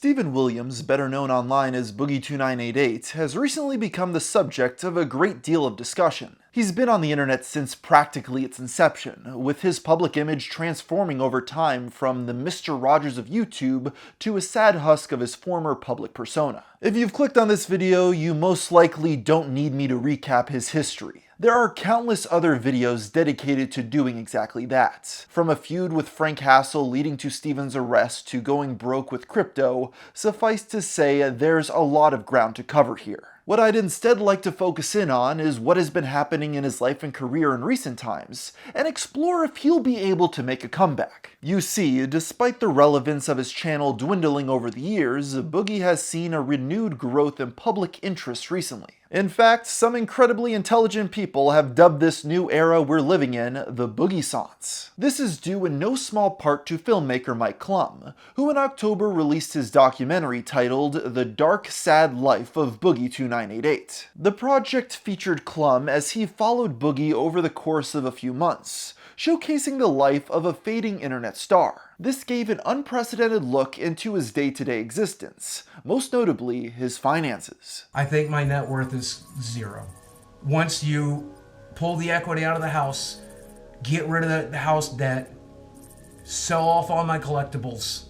Steven Williams, better known online as Boogie2988, has recently become the subject of a great deal of discussion. He's been on the internet since practically its inception, with his public image transforming over time from the Mr. Rogers of YouTube to a sad husk of his former public persona. If you've clicked on this video, you most likely don't need me to recap his history. There are countless other videos dedicated to doing exactly that. From a feud with Frank Hassel leading to Steven's arrest to going broke with crypto, suffice to say there's a lot of ground to cover here. What I'd instead like to focus in on is what has been happening in his life and career in recent times, and explore if he'll be able to make a comeback. You see, despite the relevance of his channel dwindling over the years, Boogie has seen a renewed growth in public interest recently. In fact, some incredibly intelligent people have dubbed this new era we're living in the Boogie-sance. This is due in no small part to filmmaker Mike Clum, who in October released his documentary titled The Dark, Sad Life of Boogie2988. The project featured Clum as he followed Boogie over the course of a few months, showcasing the life of a fading internet star. This gave an unprecedented look into his day-to-day existence, most notably his finances. I think my net worth is zero. Once you pull the equity out of the house, get rid of the house debt, sell off all my collectibles,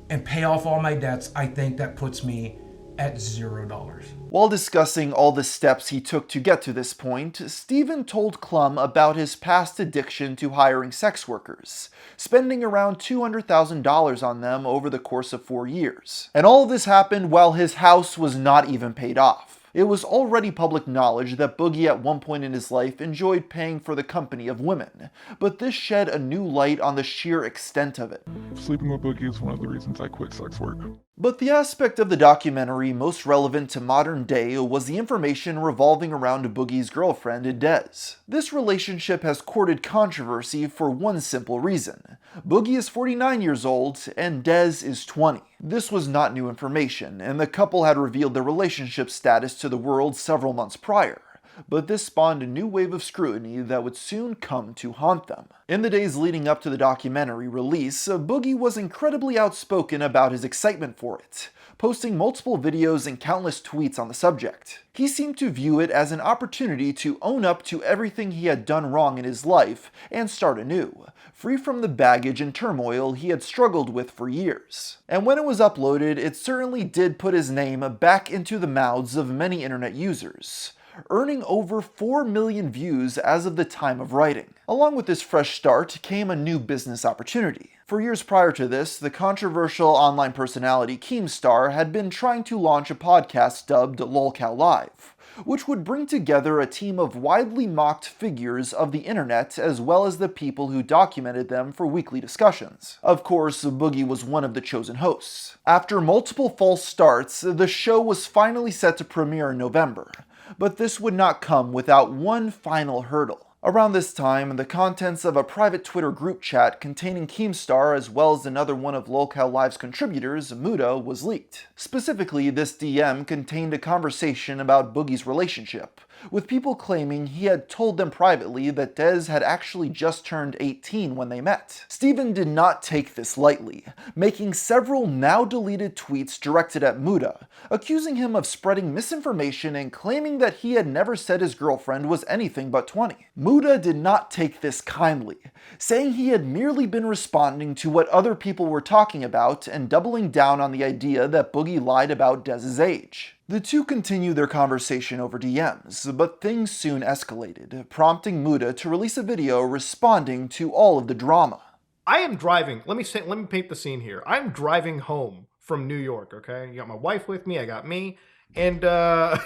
and pay off all my debts, I think that puts me at $0. While discussing all the steps he took to get to this point, Steven told Clum about his past addiction to hiring sex workers, spending around $200,000 on them over the course of 4 years. And all of this happened while his house was not even paid off. It was already public knowledge that Boogie at one point in his life enjoyed paying for the company of women, but this shed a new light on the sheer extent of it. Sleeping with Boogie is one of the reasons I quit sex work. But the aspect of the documentary most relevant to modern day was the information revolving around Boogie's girlfriend, Des. This relationship has courted controversy for one simple reason. Boogie is 49 years old and Des is 20. This was not new information, and the couple had revealed their relationship status to the world several months prior. But this spawned a new wave of scrutiny that would soon come to haunt them. In the days leading up to the documentary release, Boogie was incredibly outspoken about his excitement for it, posting multiple videos and countless tweets on the subject. He seemed to view it as an opportunity to own up to everything he had done wrong in his life and start anew, free from the baggage and turmoil he had struggled with for years. And when it was uploaded, it certainly did put his name back into the mouths of many internet users, earning over 4 million views as of the time of writing. Along with this fresh start came a new business opportunity. For years prior to this, the controversial online personality Keemstar had been trying to launch a podcast dubbed Lolcow Live, which would bring together a team of widely mocked figures of the internet as well as the people who documented them for weekly discussions. Of course, Boogie was one of the chosen hosts. After multiple false starts, the show was finally set to premiere in November. But this would not come without one final hurdle. Around this time, the contents of a private Twitter group chat containing Keemstar as well as another one of Lolcow Live's contributors, Muda, was leaked. Specifically, this DM contained a conversation about Boogie's relationship, with people claiming he had told them privately that Des had actually just turned 18 when they met. Steven did not take this lightly, making several now-deleted tweets directed at Muda, accusing him of spreading misinformation and claiming that he had never said his girlfriend was anything but 20. Muda did not take this kindly, saying he had merely been responding to what other people were talking about and doubling down on the idea that Boogie lied about Des's age. The two continued their conversation over DMs, but things soon escalated, prompting Muda to release a video responding to all of the drama. I am driving, let me paint the scene here. I'm driving home from New York, okay? You got my wife with me, I got me, and I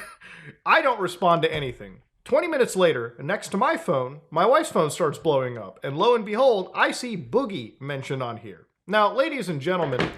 don't respond to anything. 20 minutes later, next to my phone, my wife's phone starts blowing up, and lo and behold, I see Boogie mentioned on here. Now, ladies and gentlemen,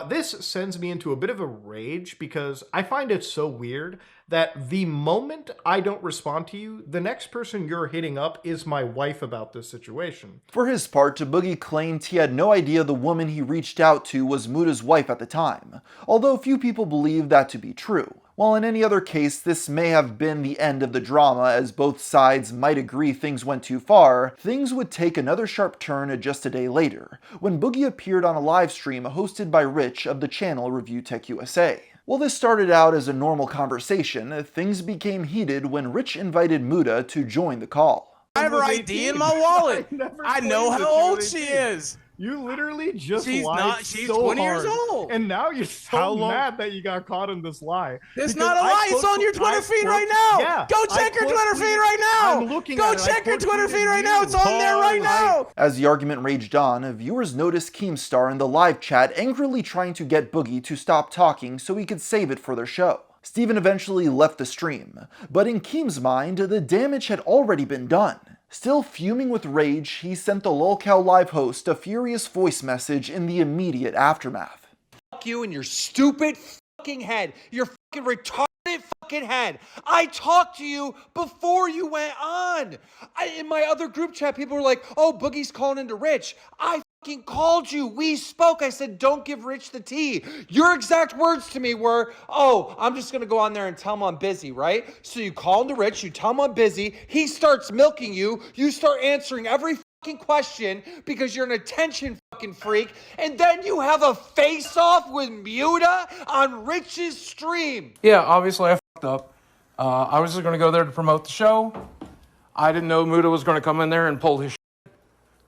this sends me into a bit of a rage because I find it so weird that the moment I don't respond to you, the next person you're hitting up is my wife about this situation. For his part, Boogie claimed he had no idea the woman he reached out to was Muda's wife at the time, although few people believe that to be true. While in any other case, this may have been the end of the drama as both sides might agree things went too far, things would take another sharp turn just a day later, when Boogie appeared on a live stream hosted by Rich of the channel Review Tech USA. While this started out as a normal conversation, things became heated when Rich invited Muda to join the call. I have her ID in my wallet. I know how old she is. You literally just She's lied not. She's so 20 hard. years old. And now you're so mad that you got caught in this lie. It's Because not a lie. It's on your Twitter feed right now. Yeah, Go check your Twitter feed right now. I'm looking Go at it. check your Twitter feed right now. It's on there right now. As the argument raged on, viewers noticed Keemstar in the live chat angrily trying to get Boogie to stop talking so he could save it for their show. Steven eventually left the stream, but in Keem's mind, the damage had already been done. Still fuming with rage, he sent the Lolcow live host a furious voice message in the immediate aftermath. Fuck you and your stupid fucking head. Your fucking retarded fucking head. I talked to you before you went on. In my other group chat, people were like, oh, Boogie's calling into Rich. I fucking called you. We spoke. I said, don't give Rich the tea. Your exact words to me were, oh, I'm just going to go on there and tell him I'm busy, right? So you call into Rich, you tell him I'm busy. He starts milking you. You start answering every fucking question because you're an attention fucking freak. And then you have a face-off with Muda on Rich's stream. Yeah, obviously I fucked up. I was just going to go there to promote the show. I didn't know Muda was going to come in there and pull his shit.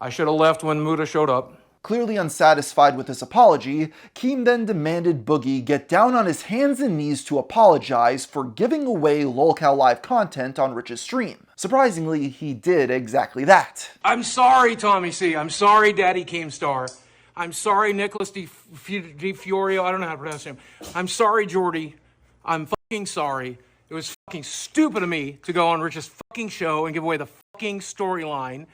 I should have left when Muda showed up. Clearly unsatisfied with this apology, Keem then demanded Boogie get down on his hands and knees to apologize for giving away Lolcow live content on Rich's stream. Surprisingly, he did exactly that. I'm sorry, Tommy C. I'm sorry, Daddy Keemstar. I'm sorry, Nicholas Di Fiorio. I don't know how to pronounce him. I'm sorry, Jordy. I'm fucking sorry. It was fucking stupid of me to go on Rich's fucking show and give away the fucking storyline.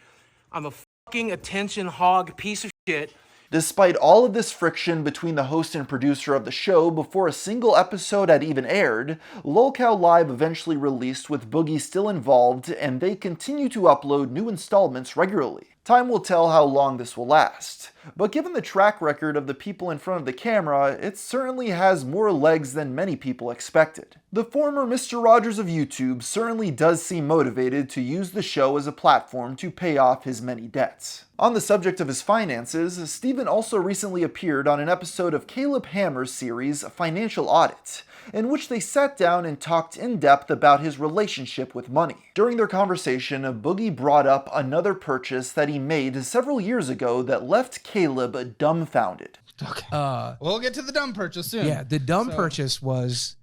I'm a fucking attention hog piece of shit. Despite all of this friction between the host and producer of the show before a single episode had even aired, Lolcow Live eventually released with Boogie still involved, and they continue to upload new installments regularly. Time will tell how long this will last, but given the track record of the people in front of the camera, it certainly has more legs than many people expected. The former Mr. Rogers of YouTube certainly does seem motivated to use the show as a platform to pay off his many debts. On the subject of his finances, Steven also recently appeared on an episode of Caleb Hammer's series Financial Audit, in which they sat down and talked in depth about his relationship with money. During their conversation, Boogie brought up another purchase that he made several years ago that left Caleb dumbfounded. Okay. We'll get to the dumb purchase soon. Yeah, the dumb purchase was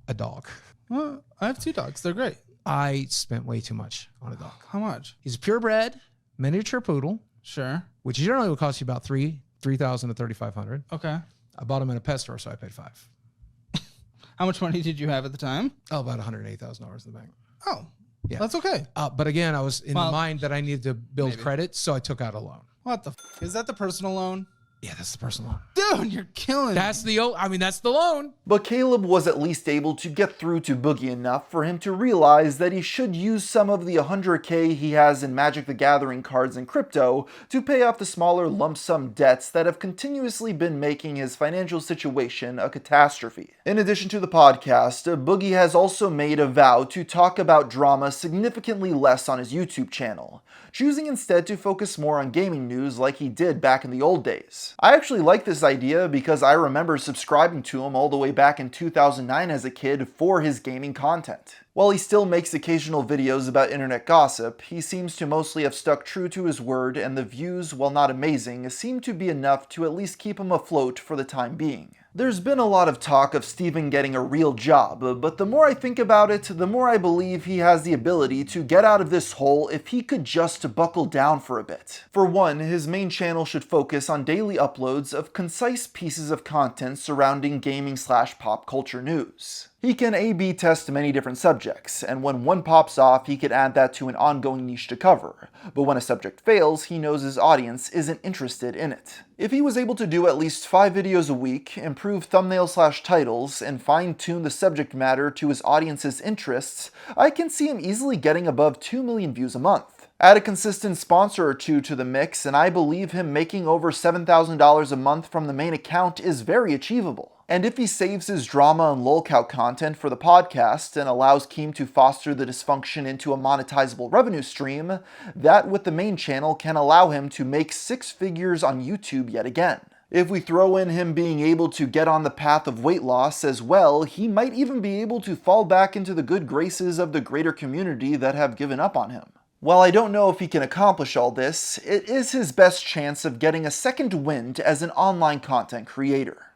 a dog. Well, I have 2 dogs. They're great. I spent way too much on a dog. How much? He's a purebred miniature poodle, Sure. which generally would cost you about $3,000 to $3,500. Okay. I bought him in a pet store, so I paid $5,000. How much money did you have at the time? Oh, about $180,000 in the bank. Oh, Yeah. that's okay. But again, I was in the mind that I needed to build maybe. credit, so I took out a loan. What the f? Is that the personal loan? Yeah, that's the personal loan. Dude, you're killing That's the that's the loan. But Caleb was at least able to get through to Boogie enough for him to realize that he should use some of the 100k he has in Magic the Gathering cards and crypto to pay off the smaller lump sum debts that have continuously been making his financial situation a catastrophe. In addition to the podcast, Boogie has also made a vow to talk about drama significantly less on his YouTube channel, choosing instead to focus more on gaming news like he did back in the old days. I actually like this idea because I remember subscribing to him all the way back in 2009 as a kid for his gaming content. While he still makes occasional videos about internet gossip, he seems to mostly have stuck true to his word, and the views, while not amazing, seem to be enough to at least keep him afloat for the time being. There's been a lot of talk of Steven getting a real job, but the more I think about it, the more I believe he has the ability to get out of this hole if he could just buckle down for a bit. For one, his main channel should focus on daily uploads of concise pieces of content surrounding gaming/pop culture news. He can A/B test many different subjects, and when one pops off, he can add that to an ongoing niche to cover. But when a subject fails, he knows his audience isn't interested in it. If he was able to do at least 5 videos a week, improve thumbnails/titles, and fine-tune the subject matter to his audience's interests, I can see him easily getting above 2 million views a month. Add a consistent sponsor or two to the mix, and I believe him making over $7,000 a month from the main account is very achievable. And if he saves his drama and Lolcow content for the podcast and allows Keem to foster the dysfunction into a monetizable revenue stream, that with the main channel can allow him to make 6 figures on YouTube yet again. If we throw in him being able to get on the path of weight loss as well, he might even be able to fall back into the good graces of the greater community that have given up on him. While I don't know if he can accomplish all this, it is his best chance of getting a second wind as an online content creator.